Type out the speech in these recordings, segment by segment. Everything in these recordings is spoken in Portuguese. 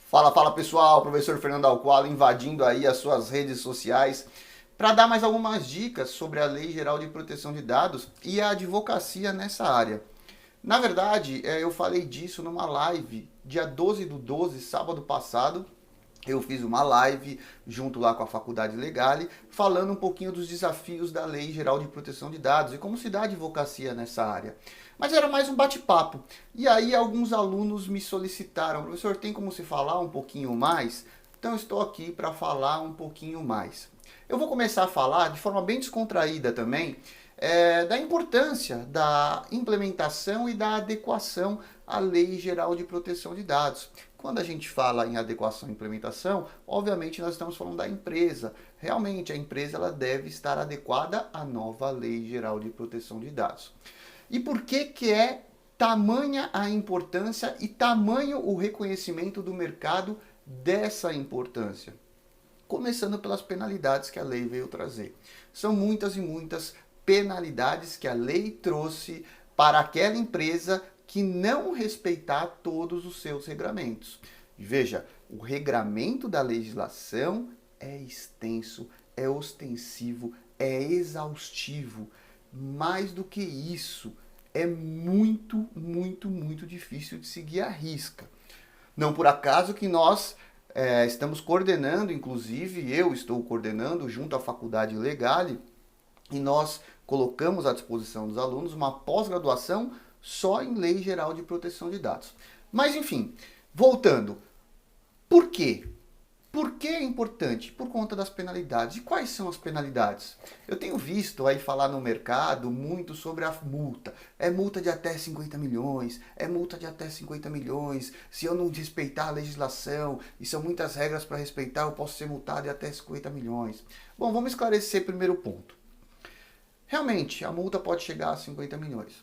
Fala, fala pessoal, professor Fernando Alqualo invadindo aí as suas redes sociais para dar mais algumas dicas sobre a Lei Geral de Proteção de Dados e a advocacia nessa área. Na verdade, eu falei disso numa live dia 12/12, sábado passado. Eu fiz uma live junto lá com a Faculdade Legale, falando um pouquinho dos desafios da Lei Geral de Proteção de Dados e como se dá advocacia nessa área. Mas era mais um bate-papo. E aí alguns alunos me solicitaram, professor, tem como se falar um pouquinho mais? Então eu estou aqui para falar um pouquinho mais. Eu vou começar a falar de forma bem descontraída também, da importância da implementação e da adequação à Lei Geral de Proteção de Dados. Quando a gente fala em adequação e implementação, obviamente nós estamos falando da empresa. Realmente a empresa ela deve estar adequada à nova Lei Geral de Proteção de Dados. E por que é tamanha a importância e tamanho o reconhecimento do mercado dessa importância? Começando pelas penalidades que a lei veio trazer. São muitas e muitas penalidades que a lei trouxe para aquela empresa que não respeitar todos os seus regramentos. Veja, o regramento da legislação é extenso, é ostensivo, é exaustivo. Mais do que isso, é muito, muito, muito difícil de seguir à risca. Não por acaso que nós estamos coordenando, inclusive eu estou coordenando junto à Faculdade Legale, e nós colocamos à disposição dos alunos uma pós-graduação só em Lei Geral de Proteção de Dados. Mas enfim, voltando, por quê? Por que é importante? Por conta das penalidades. E quais são as penalidades? Eu tenho visto aí falar no mercado muito sobre a multa. É multa de até 50 milhões, é multa de até 50 milhões. Se eu não respeitar a legislação, e são muitas regras para respeitar, eu posso ser multado de até 50 milhões. Bom, vamos esclarecer primeiro ponto. Realmente, a multa pode chegar a 50 milhões.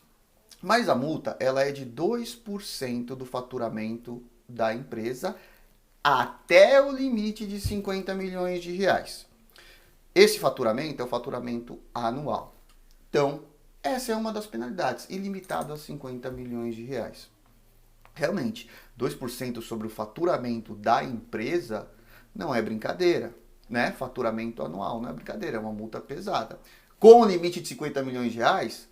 Mas a multa ela é de 2% do faturamento da empresa até o limite de 50 milhões de reais. Esse faturamento é o faturamento anual. Então, essa é uma das penalidades, ilimitado a 50 milhões de reais. Realmente, 2% sobre o faturamento da empresa não é brincadeira, né? Faturamento anual não é brincadeira, é uma multa pesada. Com o limite de 50 milhões de reais,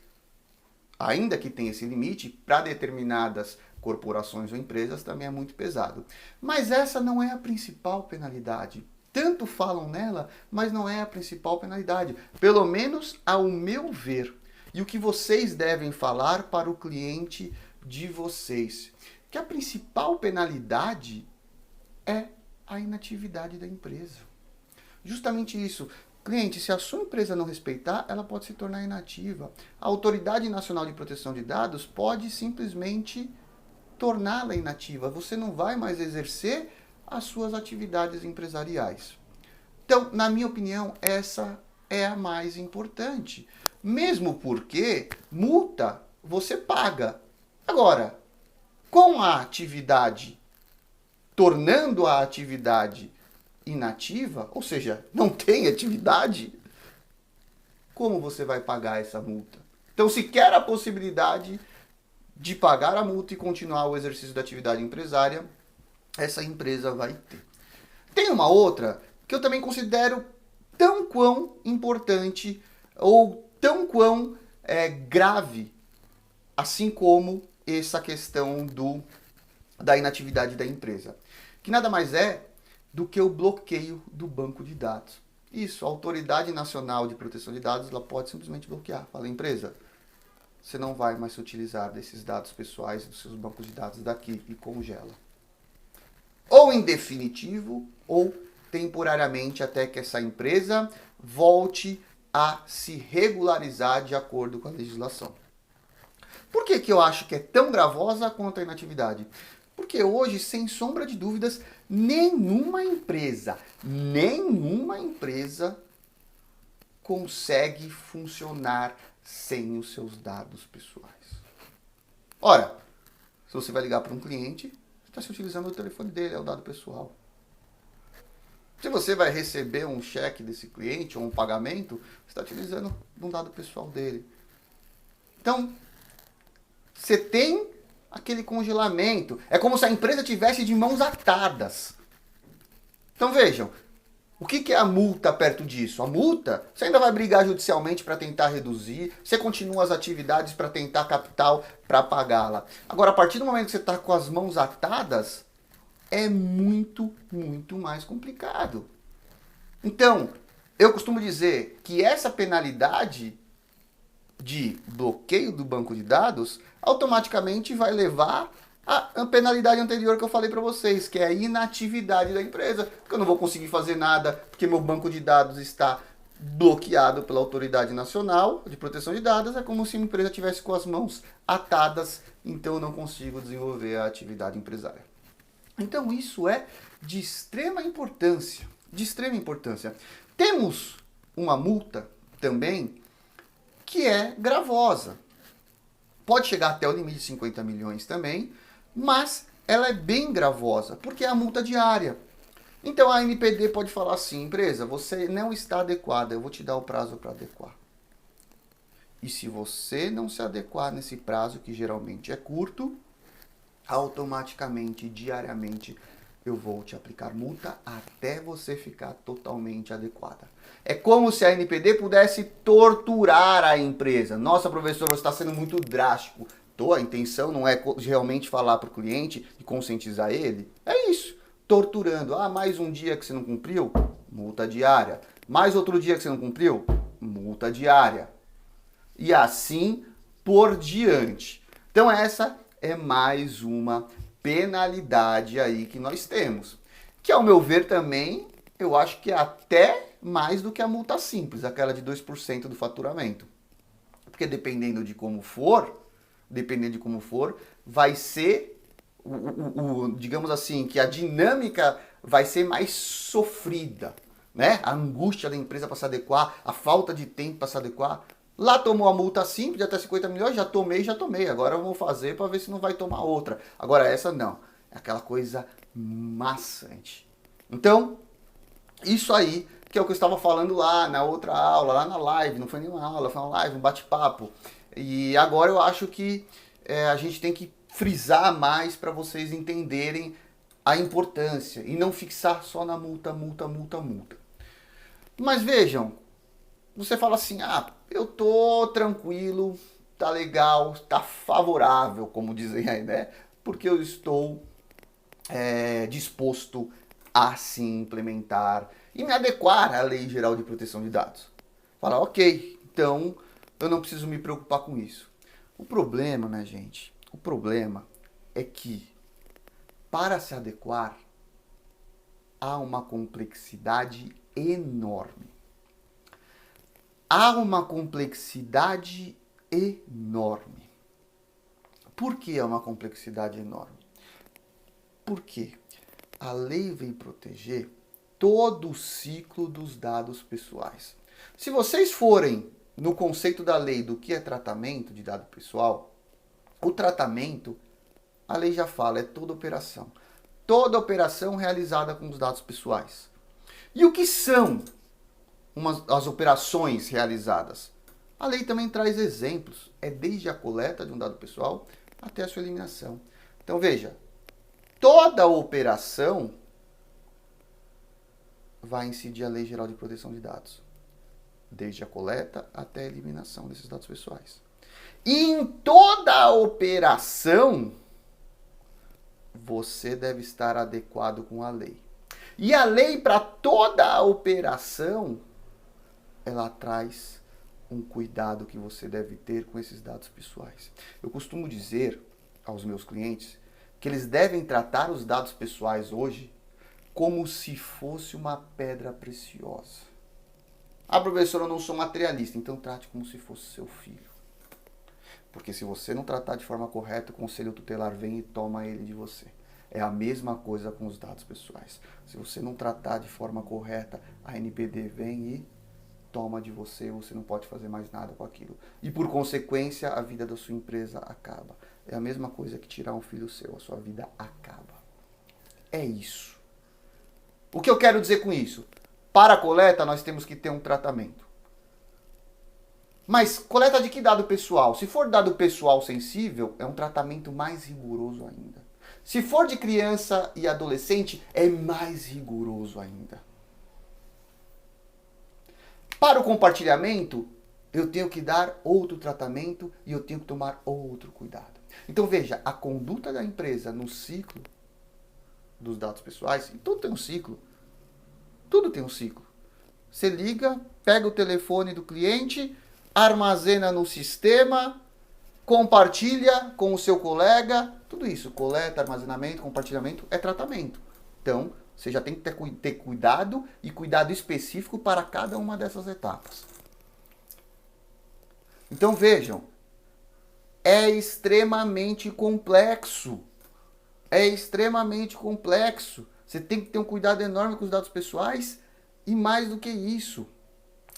ainda que tenha esse limite, para determinadas corporações ou empresas também é muito pesado. Mas essa não é a principal penalidade. Tanto falam nela, mas não é a principal penalidade. Pelo menos ao meu ver. E o que vocês devem falar para o cliente de vocês. Que a principal penalidade é a inatividade da empresa. Justamente isso. Cliente, se a sua empresa não respeitar, ela pode se tornar inativa. A Autoridade Nacional de Proteção de Dados pode simplesmente torná-la inativa. Você não vai mais exercer as suas atividades empresariais. Então, na minha opinião, essa é a mais importante. Mesmo porque multa você paga. Agora, com a atividade, tornando a atividade inativa, ou seja, não tem atividade, como você vai pagar essa multa? Então, se quer a possibilidade de pagar a multa e continuar o exercício da atividade empresária, essa empresa vai ter. Tem uma outra que eu também considero tão quão importante ou tão quão grave, assim como essa questão da inatividade da empresa, que nada mais é do que o bloqueio do banco de dados. Isso, a Autoridade Nacional de Proteção de Dados ela pode simplesmente bloquear. Fala, empresa, você não vai mais se utilizar desses dados pessoais dos seus bancos de dados daqui e congela. Ou em definitivo, ou temporariamente até que essa empresa volte a se regularizar de acordo com a legislação. Por que eu acho que é tão gravosa quanto a inatividade? Porque hoje, sem sombra de dúvidas, nenhuma empresa consegue funcionar sem os seus dados pessoais. Ora, se você vai ligar para um cliente, você está se utilizando do telefone dele, é o dado pessoal. Se você vai receber um cheque desse cliente ou um pagamento, você está utilizando um dado pessoal dele. Então, você tem aquele congelamento. É como se a empresa tivesse de mãos atadas. Então vejam, o que é a multa perto disso? A multa, você ainda vai brigar judicialmente para tentar reduzir, você continua as atividades para tentar capital para pagá-la. Agora, a partir do momento que você está com as mãos atadas, é muito, muito mais complicado. Então, eu costumo dizer que essa penalidade de bloqueio do banco de dados automaticamente vai levar a penalidade anterior que eu falei para vocês, que é a inatividade da empresa, porque eu não vou conseguir fazer nada porque meu banco de dados está bloqueado pela Autoridade Nacional de Proteção de Dados. É como se a empresa tivesse com as mãos atadas, então eu não consigo desenvolver a atividade empresária. Então isso é de extrema importância, de extrema importância. Temos uma multa também que é gravosa. Pode chegar até o limite de 50 milhões também, mas ela é bem gravosa, porque é a multa diária. Então a ANPD pode falar assim, empresa, você não está adequada, eu vou te dar o prazo para adequar. E se você não se adequar nesse prazo, que geralmente é curto, automaticamente, diariamente, eu vou te aplicar multa até você ficar totalmente adequada. É como se a ANPD pudesse torturar a empresa. Nossa, professor, você está sendo muito drástico. A intenção não é realmente falar para o cliente e conscientizar ele. É isso, torturando. Ah, mais um dia que você não cumpriu? Multa diária. Mais outro dia que você não cumpriu? Multa diária. E assim por diante. Então essa é mais uma penalidade aí que nós temos. Que ao meu ver também, eu acho que é até mais do que a multa simples, aquela de 2% do faturamento. Porque dependendo de como for, vai ser, digamos assim, que a dinâmica vai ser mais sofrida, né? A angústia da empresa para se adequar, a falta de tempo para se adequar. Lá tomou a multa simples de até 50 milhões, já tomei. Agora eu vou fazer para ver se não vai tomar outra. Agora essa não. É aquela coisa maçante. Então, isso aí que é o que eu estava falando lá na outra aula, lá na live. Não foi nenhuma aula, foi uma live, um bate-papo. E agora eu acho que a gente tem que frisar mais para vocês entenderem a importância e não fixar só na multa. Mas vejam, você fala assim, eu tô tranquilo, tá legal, tá favorável, como dizem aí, né? Porque eu estou disposto a se implementar e me adequar à Lei Geral de Proteção de Dados. Fala, ok, então eu não preciso me preocupar com isso. O problema, né, gente? O problema é que para se adequar há uma complexidade enorme. Há uma complexidade enorme. Por que é uma complexidade enorme? Porque a lei vem proteger todo o ciclo dos dados pessoais. Se vocês forem no conceito da lei do que é tratamento de dado pessoal, o tratamento, a lei já fala, é toda operação. Toda operação realizada com os dados pessoais. E o que são as operações realizadas? A lei também traz exemplos. É desde a coleta de um dado pessoal até a sua eliminação. Então veja, toda operação vai incidir a Lei Geral de Proteção de Dados. Desde a coleta até a eliminação desses dados pessoais. E em toda operação, você deve estar adequado com a lei. E a lei, para toda a operação, ela traz um cuidado que você deve ter com esses dados pessoais. Eu costumo dizer aos meus clientes que eles devem tratar os dados pessoais hoje como se fosse uma pedra preciosa. Professor, eu não sou materialista, então trate como se fosse seu filho. Porque se você não tratar de forma correta, o conselho tutelar vem e toma ele de você. É a mesma coisa com os dados pessoais. Se você não tratar de forma correta, a ANPD vem e toma de você, você não pode fazer mais nada com aquilo. E por consequência, a vida da sua empresa acaba. É a mesma coisa que tirar um filho seu, a sua vida acaba. É isso. O que eu quero dizer com isso? Para a coleta, nós temos que ter um tratamento. Mas coleta de que dado pessoal? Se for dado pessoal sensível, é um tratamento mais rigoroso ainda. Se for de criança e adolescente, é mais rigoroso ainda. Para o compartilhamento, eu tenho que dar outro tratamento e eu tenho que tomar outro cuidado. Então veja, a conduta da empresa no ciclo dos dados pessoais, e tudo tem um ciclo. Tudo tem um ciclo. Você liga, pega o telefone do cliente, armazena no sistema, compartilha com o seu colega, tudo isso, coleta, armazenamento, compartilhamento, é tratamento. Então, você já tem que ter cuidado e cuidado específico para cada uma dessas etapas. Então vejam, é extremamente complexo. É extremamente complexo. Você tem que ter um cuidado enorme com os dados pessoais e mais do que isso,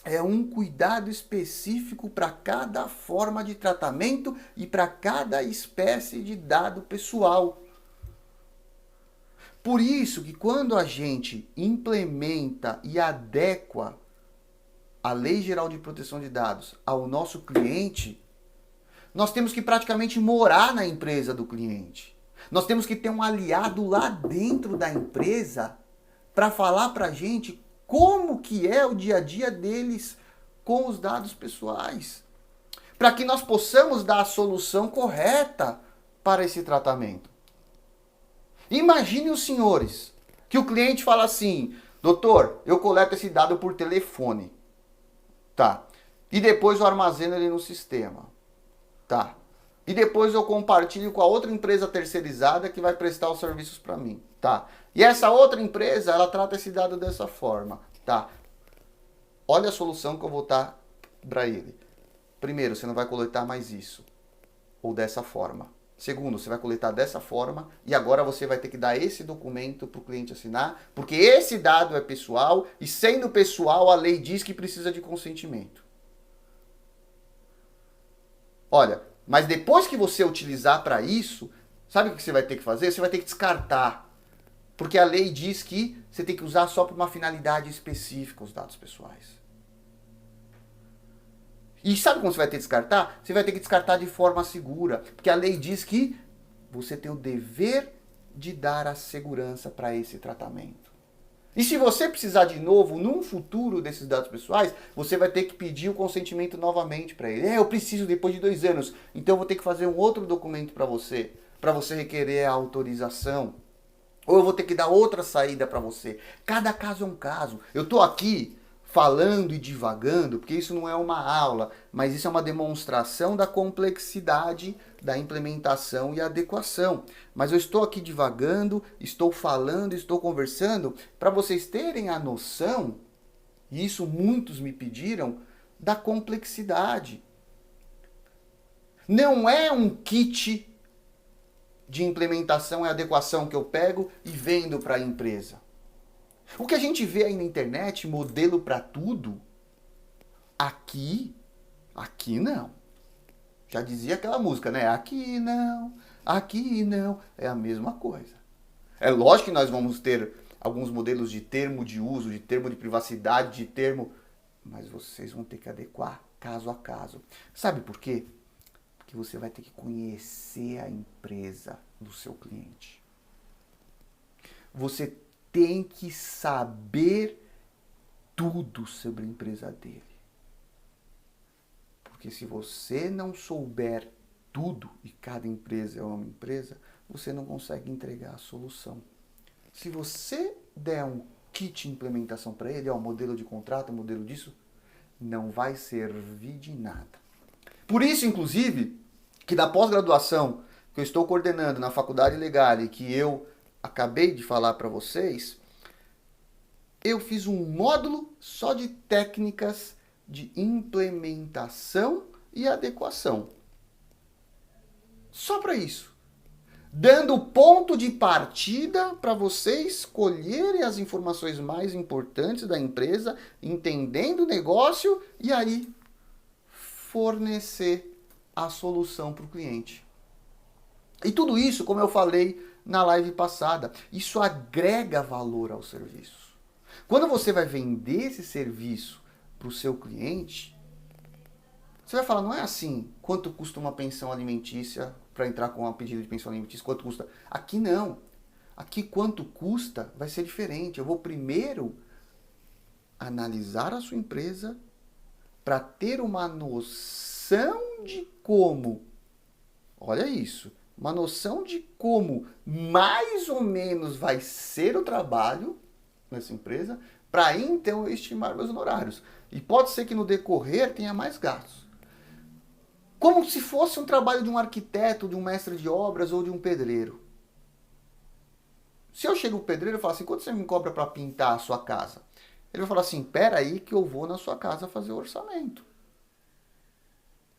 é um cuidado específico para cada forma de tratamento e para cada espécie de dado pessoal. Por isso que quando a gente implementa e adequa a Lei Geral de Proteção de Dados ao nosso cliente, nós temos que praticamente morar na empresa do cliente. Nós temos que ter um aliado lá dentro da empresa para falar para a gente como que é o dia a dia deles com os dados pessoais. Para que nós possamos dar a solução correta para esse tratamento. Imagine os senhores, que o cliente fala assim, doutor, eu coleto esse dado por telefone. Tá. E depois eu armazeno ele no sistema. Tá. E depois eu compartilho com a outra empresa terceirizada que vai prestar os serviços para mim. Tá. E essa outra empresa, ela trata esse dado dessa forma. Tá. Olha a solução que eu vou dar para ele. Primeiro, você não vai coletar mais isso. Ou dessa forma. Segundo, você vai coletar dessa forma e agora você vai ter que dar esse documento para o cliente assinar, porque esse dado é pessoal e sendo pessoal a lei diz que precisa de consentimento. Olha, mas depois que você utilizar para isso, sabe o que você vai ter que fazer? Você vai ter que descartar, porque a lei diz que você tem que usar só para uma finalidade específica os dados pessoais. E sabe como você vai ter que descartar? Você vai ter que descartar de forma segura. Porque a lei diz que você tem o dever de dar a segurança para esse tratamento. E se você precisar de novo, num futuro desses dados pessoais, você vai ter que pedir o consentimento novamente para ele. Eu preciso depois de 2 anos. Então eu vou ter que fazer um outro documento para você requerer a autorização. Ou eu vou ter que dar outra saída para você. Cada caso é um caso. Eu estou aqui falando e divagando, porque isso não é uma aula, mas isso é uma demonstração da complexidade da implementação e adequação. Mas eu estou aqui divagando, estou falando, estou conversando, para vocês terem a noção, e isso muitos me pediram, da complexidade. Não é um kit de implementação e adequação que eu pego e vendo para a empresa. O que a gente vê aí na internet, modelo para tudo, aqui não. Já dizia aquela música, né? Aqui não, é a mesma coisa. É lógico que nós vamos ter alguns modelos de termo de uso, de termo de privacidade, de termo... Mas vocês vão ter que adequar caso a caso. Sabe por quê? Porque você vai ter que conhecer a empresa do seu cliente. Você tem que saber tudo sobre a empresa dele. Porque se você não souber tudo, e cada empresa é uma empresa, você não consegue entregar a solução. Se você der um kit de implementação para ele, modelo de contrato, modelo disso, não vai servir de nada. Por isso, inclusive, que da pós-graduação que eu estou coordenando na Faculdade Legal e que eu acabei de falar para vocês, eu fiz um módulo só de técnicas de implementação e adequação. Só para isso. Dando ponto de partida para vocês escolherem as informações mais importantes da empresa, entendendo o negócio e aí fornecer a solução para o cliente. E tudo isso, como eu falei na live passada, isso agrega valor ao serviço. Quando você vai vender esse serviço para o seu cliente, Você vai falar, não é assim, quanto custa uma pensão alimentícia para entrar com um pedido de pensão alimentícia, quanto custa? Aqui não. Aqui quanto custa vai ser diferente. Eu vou primeiro analisar a sua empresa para ter uma noção de como, olha isso, uma noção de como mais ou menos vai ser o trabalho nessa empresa, para aí então eu estimar meus honorários. E pode ser que no decorrer tenha mais gastos. Como se fosse um trabalho de um arquiteto, de um mestre de obras ou de um pedreiro. Se eu chego pro pedreiro e falo assim, quanto você me cobra para pintar a sua casa? Ele vai falar assim, pera aí que eu vou na sua casa fazer o orçamento.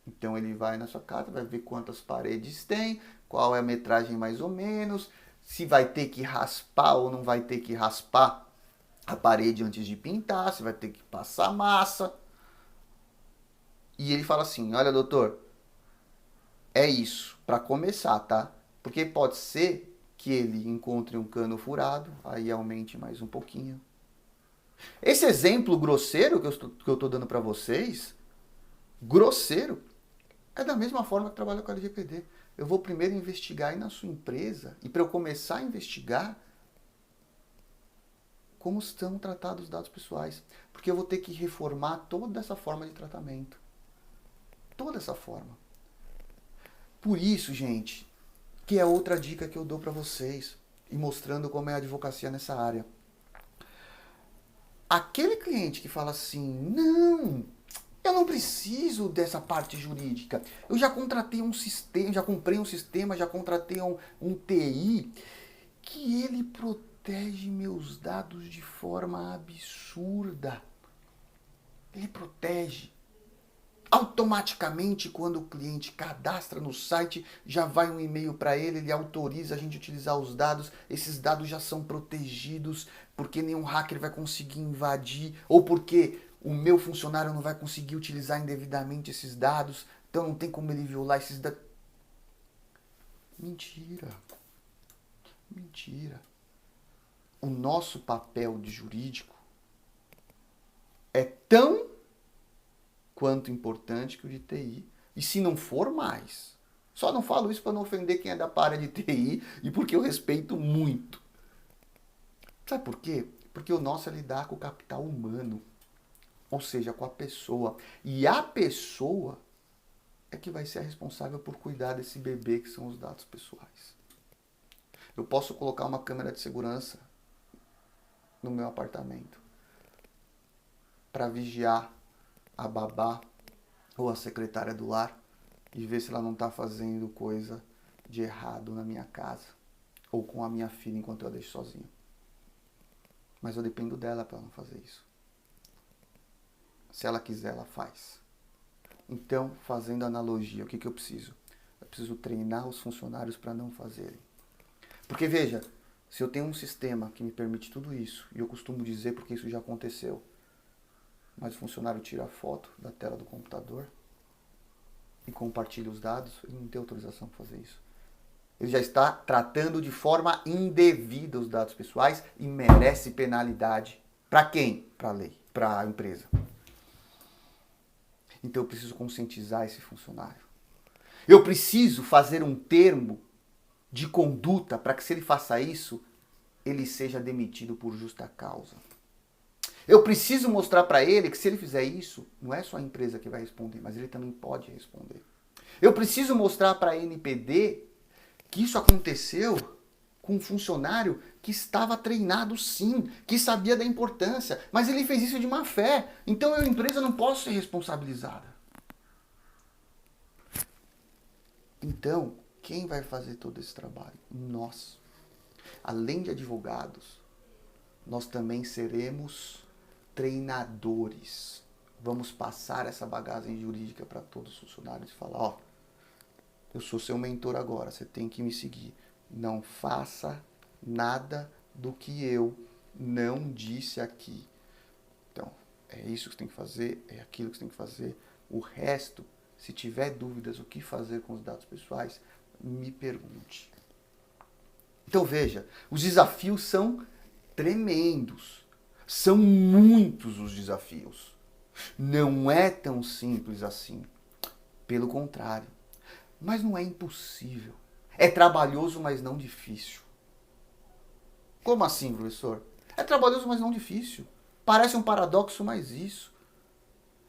Então ele vai na sua casa, vai ver quantas paredes tem, qual é a metragem mais ou menos, se vai ter que raspar ou não vai ter que raspar a parede antes de pintar, se vai ter que passar massa. E ele fala assim, olha doutor, é isso, para começar, tá? Porque pode ser que ele encontre um cano furado, aí aumente mais um pouquinho. Esse exemplo grosseiro que eu estou dando para vocês, grosseiro, é da mesma forma que trabalha com a LGPD. Eu vou primeiro investigar aí na sua empresa, e para eu começar a investigar, como estão tratados os dados pessoais. Porque eu vou ter que reformar toda essa forma de tratamento. Toda essa forma. Por isso, gente, que é outra dica que eu dou para vocês, e mostrando como é a advocacia nessa área. Aquele cliente que fala assim, não, eu não preciso dessa parte jurídica. Eu já contratei um sistema, já comprei um sistema, já contratei um TI que ele protege meus dados de forma absurda. Ele protege. Automaticamente, quando o cliente cadastra no site, já vai um e-mail para ele, ele autoriza a gente utilizar os dados. Esses dados já são protegidos, porque nenhum hacker vai conseguir invadir, ou porque o meu funcionário não vai conseguir utilizar indevidamente esses dados, então não tem como ele violar esses dados. Mentira. Mentira. O nosso papel de jurídico é tão quanto importante que o de TI. E se não for mais. Só não falo isso para não ofender quem é da área de TI e porque eu respeito muito. Sabe por quê? Porque o nosso é lidar com o capital humano. Ou seja, com a pessoa. E a pessoa é que vai ser a responsável por cuidar desse bebê que são os dados pessoais. Eu posso colocar uma câmera de segurança no meu apartamento para vigiar a babá ou a secretária do lar e ver se ela não está fazendo coisa de errado na minha casa ou com a minha filha enquanto eu a deixo sozinha. Mas eu dependo dela para não fazer isso. Se ela quiser, ela faz. Então, fazendo analogia, o que eu preciso? Eu preciso treinar os funcionários para não fazerem. Porque veja, se eu tenho um sistema que me permite tudo isso, e eu costumo dizer porque isso já aconteceu, mas o funcionário tira a foto da tela do computador e compartilha os dados, ele não tem autorização para fazer isso. Ele já está tratando de forma indevida os dados pessoais e merece penalidade. Para quem? Para a lei, para a empresa. Então eu preciso conscientizar esse funcionário. Eu preciso fazer um termo de conduta para que, se ele faça isso, ele seja demitido por justa causa. Eu preciso mostrar para ele que, se ele fizer isso, não é só a empresa que vai responder, mas ele também pode responder. Eu preciso mostrar para a NPD que isso aconteceu com um funcionário que estava treinado sim, que sabia da importância, mas ele fez isso de má fé. Então eu, empresa, não posso ser responsabilizada. Então, quem vai fazer todo esse trabalho? Nós. Além de advogados, nós também seremos treinadores. Vamos passar essa bagagem jurídica para todos os funcionários e falar, ó, eu sou seu mentor agora, você tem que me seguir. Não faça nada do que eu não disse aqui. Então, é isso que você tem que fazer, é aquilo que você tem que fazer. O resto, se tiver dúvidas o que fazer com os dados pessoais, me pergunte. Então veja, os desafios são tremendos. São muitos os desafios. Não é tão simples assim. Pelo contrário. Mas não é impossível. É trabalhoso, mas não difícil. Como assim, professor? É trabalhoso, mas não difícil. Parece um paradoxo, mas isso.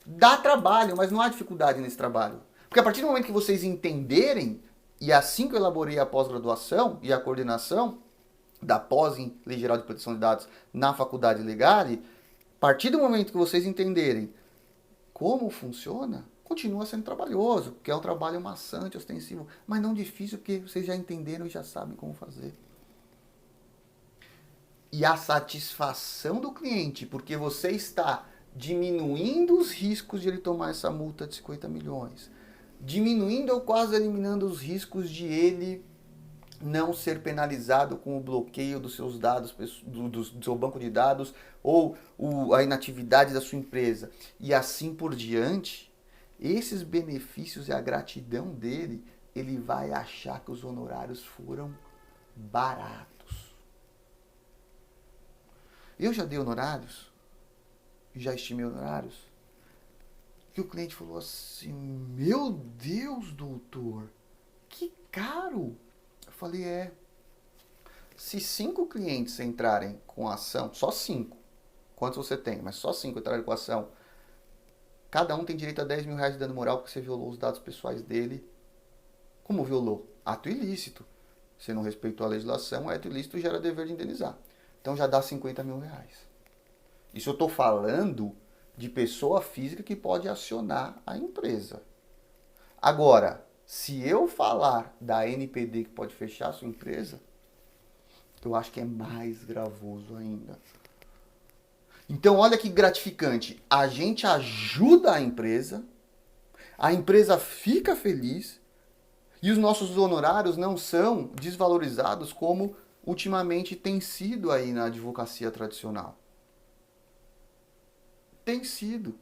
Dá trabalho, mas não há dificuldade nesse trabalho. Porque a partir do momento que vocês entenderem, e assim que eu elaborei a pós-graduação e a coordenação da pós em Lei Geral de Proteção de Dados na Faculdade Legale, a partir do momento que vocês entenderem como funciona, continua sendo trabalhoso, porque é um trabalho maçante, ostensivo, mas não difícil, porque vocês já entenderam e já sabem como fazer. E a satisfação do cliente, porque você está diminuindo os riscos de ele tomar essa multa de 50 milhões, diminuindo ou quase eliminando os riscos de ele não ser penalizado com o bloqueio dos seus dados, do seu banco de dados ou a inatividade da sua empresa e assim por diante, esses benefícios e a gratidão dele, ele vai achar que os honorários foram baratos. Eu já dei honorários, já estimei honorários, que o cliente falou assim, meu Deus, doutor, que caro. Eu falei, se 5 clientes entrarem com a ação, só 5, quantos você tem, mas só 5 entrarem com a ação, cada um tem direito a 10 mil reais de dano moral porque você violou os dados pessoais dele. Como violou? Ato ilícito. Você não respeitou a legislação, ato ilícito gera dever de indenizar. Então já dá 50 mil reais. Isso eu estou falando de pessoa física que pode acionar a empresa. Agora, se eu falar da NPD que pode fechar a sua empresa, eu acho que é mais gravoso ainda. Então, olha que gratificante. A gente ajuda a empresa fica feliz e os nossos honorários não são desvalorizados como ultimamente tem sido aí na advocacia tradicional. Tem sido.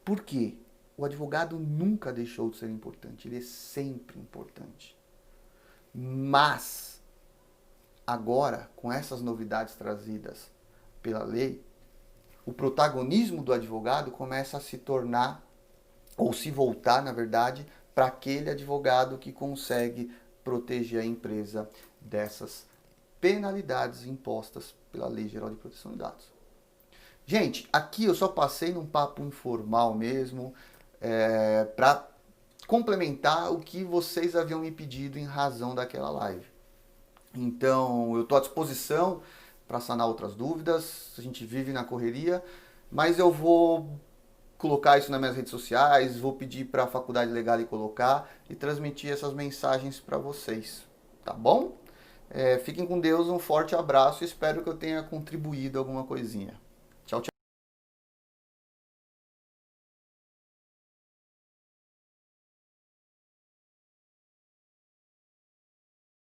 Por quê? O advogado nunca deixou de ser importante, ele é sempre importante. Mas, agora, com essas novidades trazidas pela lei, o protagonismo do advogado começa a se tornar, ou se voltar, na verdade, para aquele advogado que consegue proteger a empresa dessas penalidades impostas pela Lei Geral de Proteção de Dados. Gente, aqui eu só passei num papo informal mesmo, para complementar o que vocês haviam me pedido em razão daquela live. Então, eu estou à disposição para sanar outras dúvidas, a gente vive na correria, mas eu vou colocar isso nas minhas redes sociais, vou pedir para a Faculdade Legale colocar e transmitir essas mensagens para vocês, tá bom? Fiquem com Deus, um forte abraço e espero que eu tenha contribuído alguma coisinha.